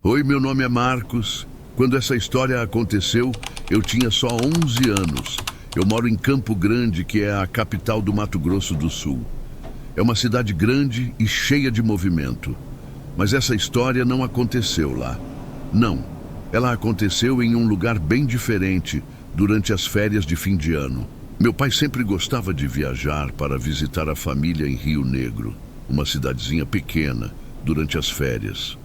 Oi, meu nome é Marcos. Quando essa história aconteceu, eu tinha só 11 anos. Eu moro em Campo Grande, que é a capital do Mato Grosso do Sul. É uma cidade grande e cheia de movimento. Mas essa história não aconteceu lá. Não, ela aconteceu em um lugar bem diferente, durante as férias de fim de ano. Meu pai sempre gostava de viajar para visitar a família em Rio Negro, uma cidadezinha pequena, durante as férias.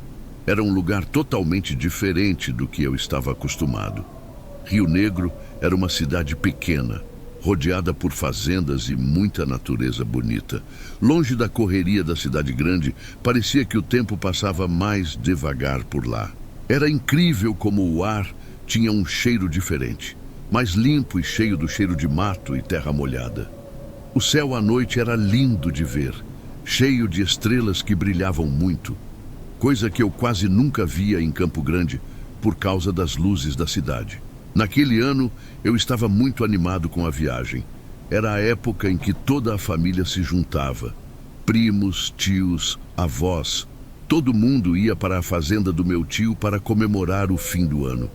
Era um lugar totalmente diferente do que eu estava acostumado. Rio Negro era uma cidade pequena, rodeada por fazendas e muita natureza bonita. Longe da correria da cidade grande, parecia que o tempo passava mais devagar por lá. Era incrível como o ar tinha um cheiro diferente, mais limpo e cheio do cheiro de mato e terra molhada. O céu à noite era lindo de ver, cheio de estrelas que brilhavam muito, coisa que eu quase nunca via em Campo Grande por causa das luzes da cidade. Naquele ano, eu estava muito animado com a viagem. Era a época em que toda a família se juntava. Primos, tios, avós, todo mundo ia para a fazenda do meu tio para comemorar o fim do ano.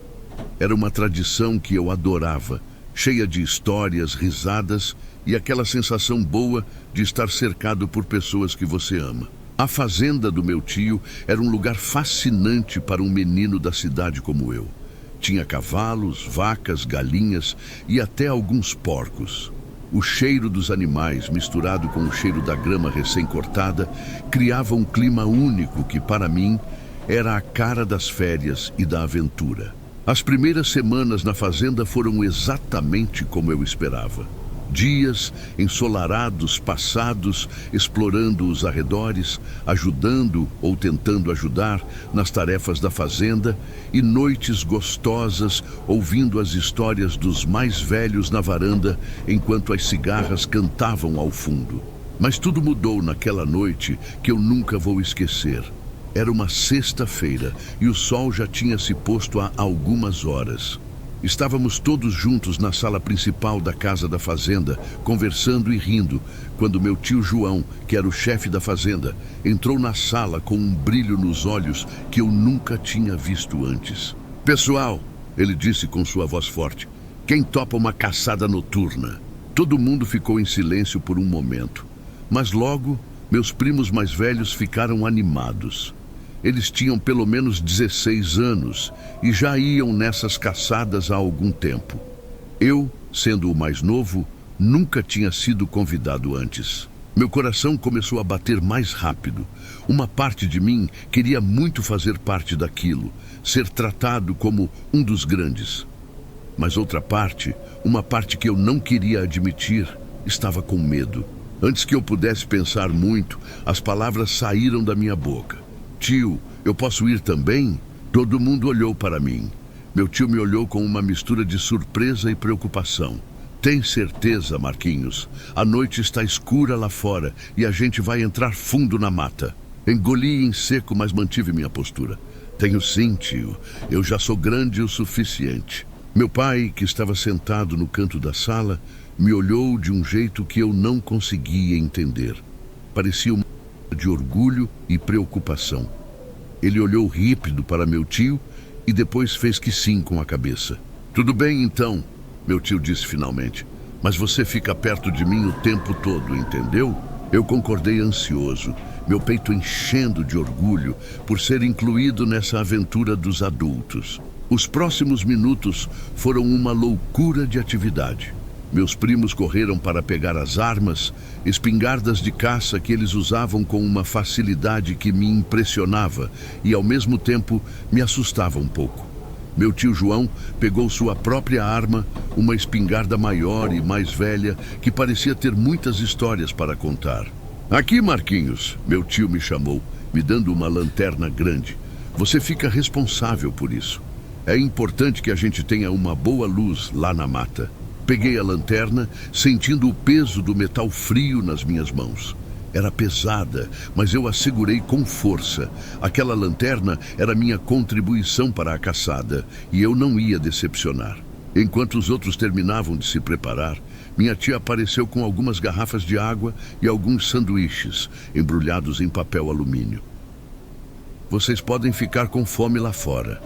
Era uma tradição que eu adorava, cheia de histórias, risadas e aquela sensação boa de estar cercado por pessoas que você ama. A fazenda do meu tio era um lugar fascinante para um menino da cidade como eu. Tinha cavalos, vacas, galinhas e até alguns porcos. O cheiro dos animais, misturado com o cheiro da grama recém-cortada, criava um clima único que, para mim, era a cara das férias e da aventura. As primeiras semanas na fazenda foram exatamente como eu esperava. Dias ensolarados, passados, explorando os arredores, ajudando ou tentando ajudar nas tarefas da fazenda, e noites gostosas ouvindo as histórias dos mais velhos na varanda enquanto as cigarras cantavam ao fundo. Mas tudo mudou naquela noite que eu nunca vou esquecer. Era uma sexta-feira e o sol já tinha se posto há algumas horas. Estávamos todos juntos na sala principal da casa da fazenda, conversando e rindo, quando meu tio João, que era o chefe da fazenda, entrou na sala com um brilho nos olhos que eu nunca tinha visto antes. "Pessoal", ele disse com sua voz forte, "quem topa uma caçada noturna?" Todo mundo ficou em silêncio por um momento, mas logo meus primos mais velhos ficaram animados. Eles tinham pelo menos 16 anos e já iam nessas caçadas há algum tempo. Eu, sendo o mais novo, nunca tinha sido convidado antes. Meu coração começou a bater mais rápido. Uma parte de mim queria muito fazer parte daquilo, ser tratado como um dos grandes. Mas outra parte, uma parte que eu não queria admitir, estava com medo. Antes que eu pudesse pensar muito, as palavras saíram da minha boca. "Tio, eu posso ir também?" Todo mundo olhou para mim. Meu tio me olhou com uma mistura de surpresa e preocupação. "Tem certeza, Marquinhos? A noite está escura lá fora e a gente vai entrar fundo na mata." Engoli em seco, mas mantive minha postura. "Tenho sim, tio. Eu já sou grande o suficiente." Meu pai, que estava sentado no canto da sala, me olhou de um jeito que eu não conseguia entender. Parecia uma de orgulho e preocupação. Ele olhou rípido para meu tio e depois fez que sim com a cabeça. "Tudo bem então", meu tio disse finalmente, "mas você fica perto de mim o tempo todo, entendeu?" Eu concordei ansioso, meu peito enchendo de orgulho por ser incluído nessa aventura dos adultos. Os próximos minutos foram uma loucura de atividade. Meus primos correram para pegar as armas, espingardas de caça que eles usavam com uma facilidade que me impressionava e, ao mesmo tempo, me assustava um pouco. Meu tio João pegou sua própria arma, uma espingarda maior e mais velha, que parecia ter muitas histórias para contar. "Aqui, Marquinhos", meu tio me chamou, me dando uma lanterna grande. "Você fica responsável por isso. É importante que a gente tenha uma boa luz lá na mata." Peguei a lanterna, sentindo o peso do metal frio nas minhas mãos. Era pesada, mas eu a segurei com força. Aquela lanterna era minha contribuição para a caçada, e eu não ia decepcionar. Enquanto os outros terminavam de se preparar, minha tia apareceu com algumas garrafas de água e alguns sanduíches, embrulhados em papel alumínio. Vocês podem ficar com fome lá fora,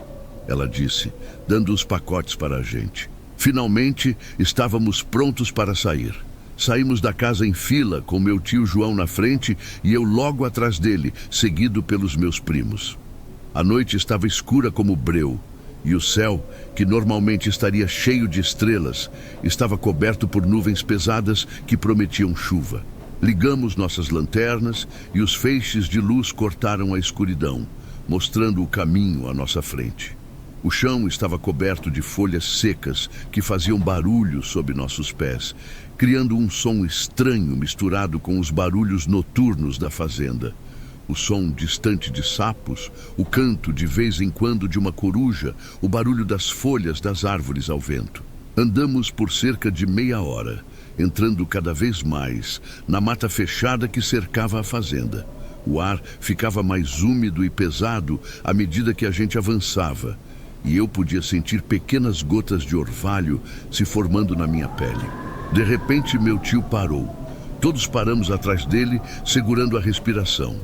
ela disse, dando os pacotes para a gente. Finalmente, estávamos prontos para sair. Saímos da casa em fila, com meu tio João na frente e eu logo atrás dele, seguido pelos meus primos. A noite estava escura como breu, e o céu, que normalmente estaria cheio de estrelas, estava coberto por nuvens pesadas que prometiam chuva. Ligamos nossas lanternas e os feixes de luz cortaram a escuridão, mostrando o caminho à nossa frente. O chão estava coberto de folhas secas que faziam barulho sob nossos pés, criando um som estranho misturado com os barulhos noturnos da fazenda. O som distante de sapos, o canto de vez em quando de uma coruja, o barulho das folhas das árvores ao vento. Andamos por cerca de meia hora, entrando cada vez mais na mata fechada que cercava a fazenda. O ar ficava mais úmido e pesado à medida que a gente avançava, e eu podia sentir pequenas gotas de orvalho se formando na minha pele. De repente, meu tio parou. Todos paramos atrás dele, segurando a respiração.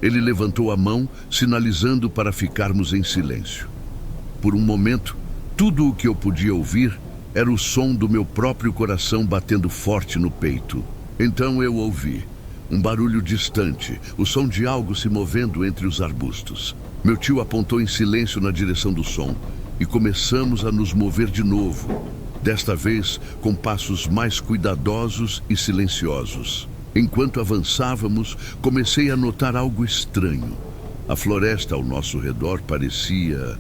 Ele levantou a mão, sinalizando para ficarmos em silêncio. Por um momento, tudo o que eu podia ouvir era o som do meu próprio coração batendo forte no peito. Então eu ouvi um barulho distante, o som de algo se movendo entre os arbustos. Meu tio apontou em silêncio na direção do som e começamos a nos mover de novo, desta vez com passos mais cuidadosos e silenciosos. Enquanto avançávamos, comecei a notar algo estranho. A floresta ao nosso redor parecia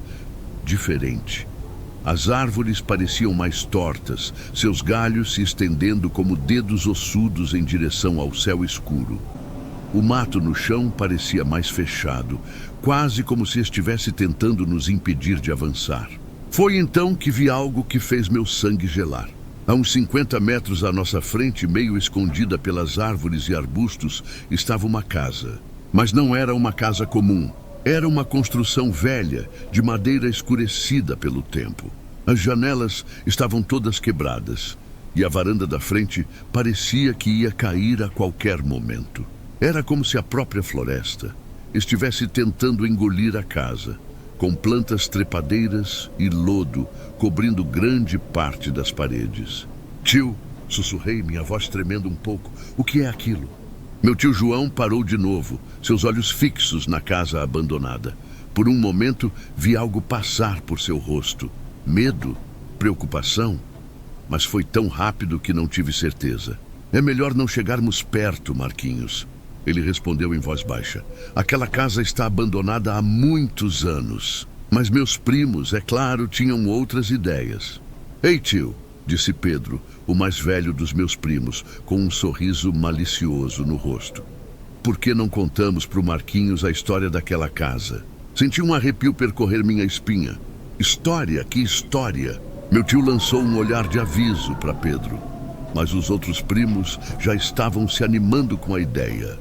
diferente. As árvores pareciam mais tortas, seus galhos se estendendo como dedos ossudos em direção ao céu escuro. O mato no chão parecia mais fechado, quase como se estivesse tentando nos impedir de avançar. Foi então que vi algo que fez meu sangue gelar. A uns 50 metros à nossa frente, meio escondida pelas árvores e arbustos, estava uma casa. Mas não era uma casa comum. Era uma construção velha, de madeira escurecida pelo tempo. As janelas estavam todas quebradas, e a varanda da frente parecia que ia cair a qualquer momento. Era como se a própria floresta estivesse tentando engolir a casa, com plantas trepadeiras e lodo cobrindo grande parte das paredes. Tio, sussurrei, minha voz tremendo um pouco, o que é aquilo? Meu tio João parou de novo, seus olhos fixos na casa abandonada. Por um momento, vi algo passar por seu rosto. Medo? Preocupação? Mas foi tão rápido que não tive certeza. É melhor não chegarmos perto, Marquinhos. Ele respondeu em voz baixa. Aquela casa está abandonada há muitos anos. Mas meus primos, é claro, tinham outras ideias. Ei, tio, disse Pedro, o mais velho dos meus primos, com um sorriso malicioso no rosto. Por que não contamos para o Marquinhos a história daquela casa? Senti um arrepio percorrer minha espinha. História? Que história? Meu tio lançou um olhar de aviso para Pedro. Mas os outros primos já estavam se animando com a ideia.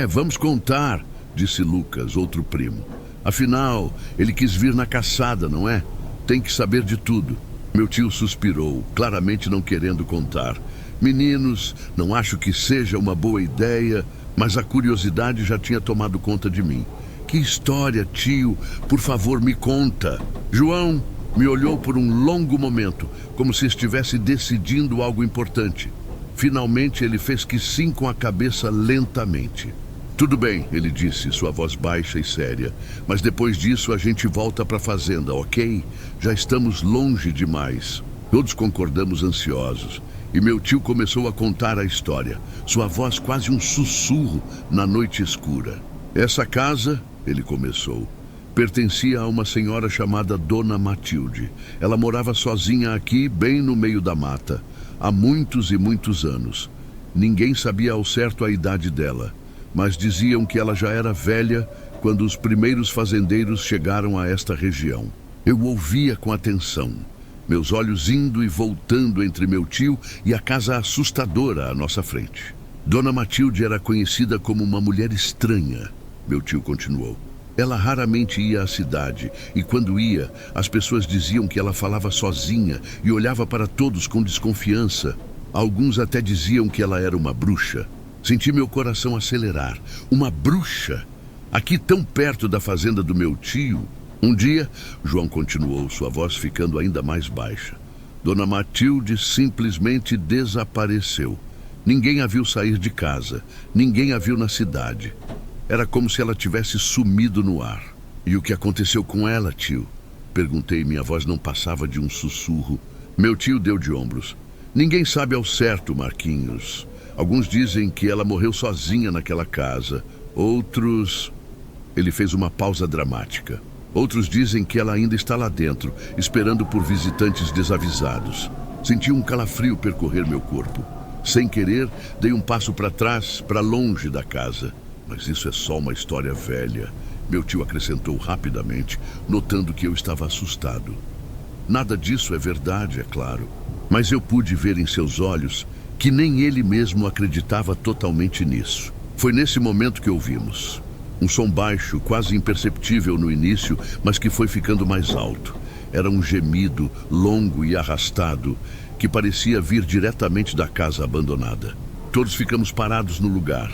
Vamos contar, disse Lucas, outro primo. Afinal, ele quis vir na caçada, não é? Tem que saber de tudo. Meu tio suspirou, claramente não querendo contar. Meninos, não acho que seja uma boa ideia, mas a curiosidade já tinha tomado conta de mim. Que história, tio? Por favor, me conta. João me olhou por um longo momento, como se estivesse decidindo algo importante. Finalmente, ele fez que sim com a cabeça lentamente. Tudo bem, ele disse, sua voz baixa e séria. Mas depois disso a gente volta para a fazenda, ok? Já estamos longe demais. Todos concordamos ansiosos. E meu tio começou a contar a história. Sua voz quase um sussurro na noite escura. Essa casa, ele começou, pertencia a uma senhora chamada Dona Matilde. Ela morava sozinha aqui, bem no meio da mata, há muitos e muitos anos. Ninguém sabia ao certo a idade dela, mas diziam que ela já era velha quando os primeiros fazendeiros chegaram a esta região. Eu ouvia com atenção, meus olhos indo e voltando entre meu tio e a casa assustadora à nossa frente. Dona Matilde era conhecida como uma mulher estranha, meu tio continuou. Ela raramente ia à cidade, e quando ia, as pessoas diziam que ela falava sozinha e olhava para todos com desconfiança. Alguns até diziam que ela era uma bruxa. Senti meu coração acelerar. Uma bruxa? Aqui tão perto da fazenda do meu tio. Um dia, João continuou, sua voz ficando ainda mais baixa. Dona Matilde simplesmente desapareceu. Ninguém a viu sair de casa, ninguém a viu na cidade. Era como se ela tivesse sumido no ar. E o que aconteceu com ela, tio? Perguntei, minha voz não passava de um sussurro. Meu tio deu de ombros. Ninguém sabe ao certo, Marquinhos. Alguns dizem que ela morreu sozinha naquela casa. Outros... Ele fez uma pausa dramática. Outros dizem que ela ainda está lá dentro, esperando por visitantes desavisados. Senti um calafrio percorrer meu corpo. Sem querer, dei um passo para trás, para longe da casa. Mas isso é só uma história velha. Meu tio acrescentou rapidamente, notando que eu estava assustado. Nada disso é verdade, é claro. Mas eu pude ver em seus olhos que nem ele mesmo acreditava totalmente nisso. Foi nesse momento que ouvimos. Um som baixo, quase imperceptível no início, mas que foi ficando mais alto. Era um gemido, longo e arrastado, que parecia vir diretamente da casa abandonada. Todos ficamos parados no lugar.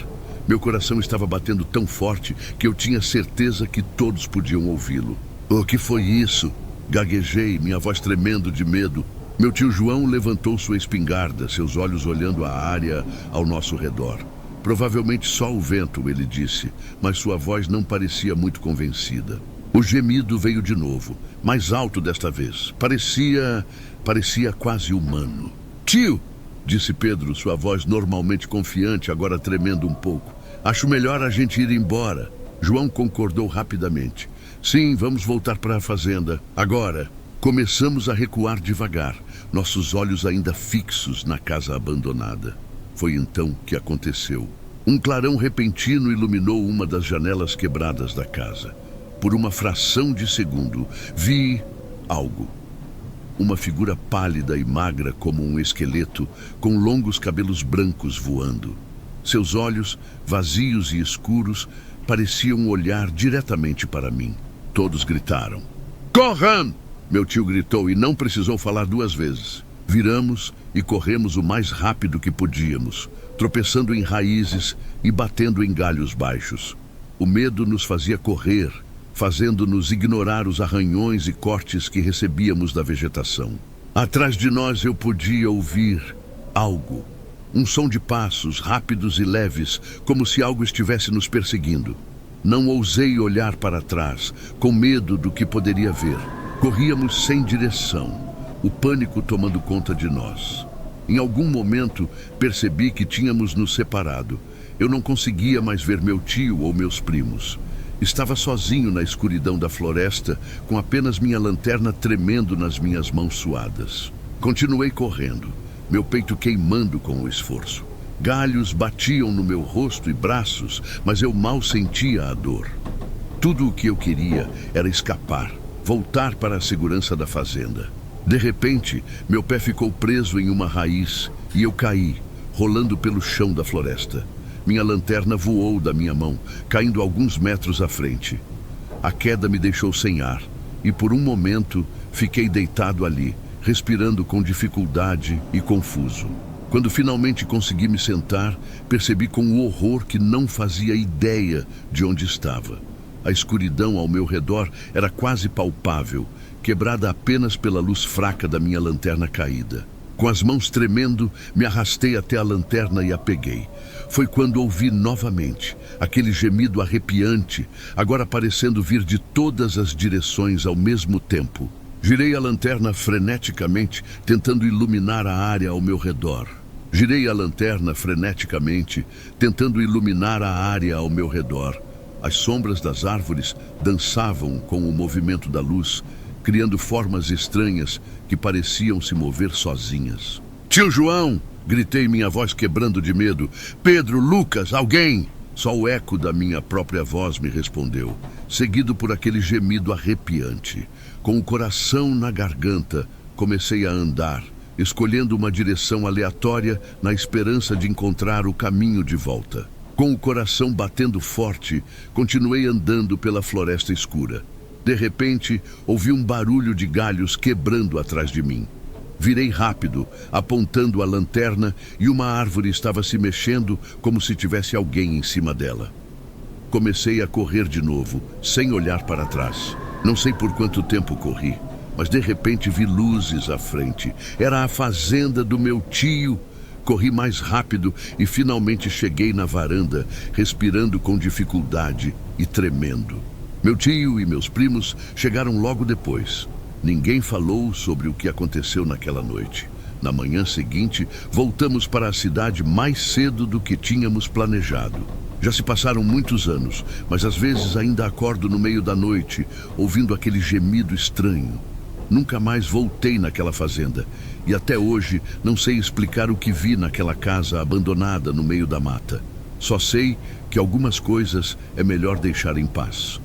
Meu coração estava batendo tão forte que eu tinha certeza que todos podiam ouvi-lo. O que foi isso? Gaguejei, minha voz tremendo de medo. Meu tio João levantou sua espingarda, seus olhos olhando a área ao nosso redor. Provavelmente só o vento, ele disse, mas sua voz não parecia muito convencida. O gemido veio de novo, mais alto desta vez. Parecia quase humano. Tio, disse Pedro, sua voz normalmente confiante, agora tremendo um pouco. Acho melhor a gente ir embora. João concordou rapidamente. Sim, vamos voltar para a fazenda. Agora, começamos a recuar devagar, nossos olhos ainda fixos na casa abandonada. Foi então que aconteceu. Um clarão repentino iluminou uma das janelas quebradas da casa. Por uma fração de segundo, vi algo. Uma figura pálida e magra como um esqueleto, com longos cabelos brancos voando. Seus olhos, vazios e escuros, pareciam olhar diretamente para mim. Todos gritaram. Corram! Meu tio gritou e não precisou falar duas vezes. Viramos e corremos o mais rápido que podíamos, tropeçando em raízes e batendo em galhos baixos. O medo nos fazia correr, fazendo-nos ignorar os arranhões e cortes que recebíamos da vegetação. Atrás de nós eu podia ouvir algo. Um som de passos rápidos e leves, como se algo estivesse nos perseguindo. Não ousei olhar para trás, com medo do que poderia ver. Corríamos sem direção, o pânico tomando conta de nós. Em algum momento, percebi que tínhamos nos separado. Eu não conseguia mais ver meu tio ou meus primos. Estava sozinho na escuridão da floresta, com apenas minha lanterna tremendo nas minhas mãos suadas. Continuei correndo, meu peito queimando com o esforço. Galhos batiam no meu rosto e braços, mas eu mal sentia a dor. Tudo o que eu queria era escapar, voltar para a segurança da fazenda. De repente, meu pé ficou preso em uma raiz e eu caí, rolando pelo chão da floresta. Minha lanterna voou da minha mão, caindo alguns metros à frente. A queda me deixou sem ar e por um momento fiquei deitado ali, respirando com dificuldade e confuso. Quando finalmente consegui me sentar, percebi com um horror que não fazia ideia de onde estava. A escuridão ao meu redor era quase palpável, quebrada apenas pela luz fraca da minha lanterna caída. Com as mãos tremendo, me arrastei até a lanterna e a peguei. Foi quando ouvi novamente aquele gemido arrepiante, agora parecendo vir de todas as direções ao mesmo tempo. Girei a lanterna freneticamente, tentando iluminar a área ao meu redor. As sombras das árvores dançavam com o movimento da luz, criando formas estranhas que pareciam se mover sozinhas. Tio João! Gritei, minha voz quebrando de medo. Pedro, Lucas, alguém! Só o eco da minha própria voz me respondeu, seguido por aquele gemido arrepiante. Com o coração na garganta, comecei a andar, escolhendo uma direção aleatória na esperança de encontrar o caminho de volta. Com o coração batendo forte, continuei andando pela floresta escura. De repente, ouvi um barulho de galhos quebrando atrás de mim. Virei rápido, apontando a lanterna, e uma árvore estava se mexendo como se tivesse alguém em cima dela. Comecei a correr de novo, sem olhar para trás. Não sei por quanto tempo corri, mas de repente vi luzes à frente. Era a fazenda do meu tio. Corri mais rápido e finalmente cheguei na varanda, respirando com dificuldade e tremendo. Meu tio e meus primos chegaram logo depois. Ninguém falou sobre o que aconteceu naquela noite. Na manhã seguinte, voltamos para a cidade mais cedo do que tínhamos planejado. Já se passaram muitos anos, mas às vezes ainda acordo no meio da noite, ouvindo aquele gemido estranho. Nunca mais voltei naquela fazenda e até hoje não sei explicar o que vi naquela casa abandonada no meio da mata. Só sei que algumas coisas é melhor deixar em paz.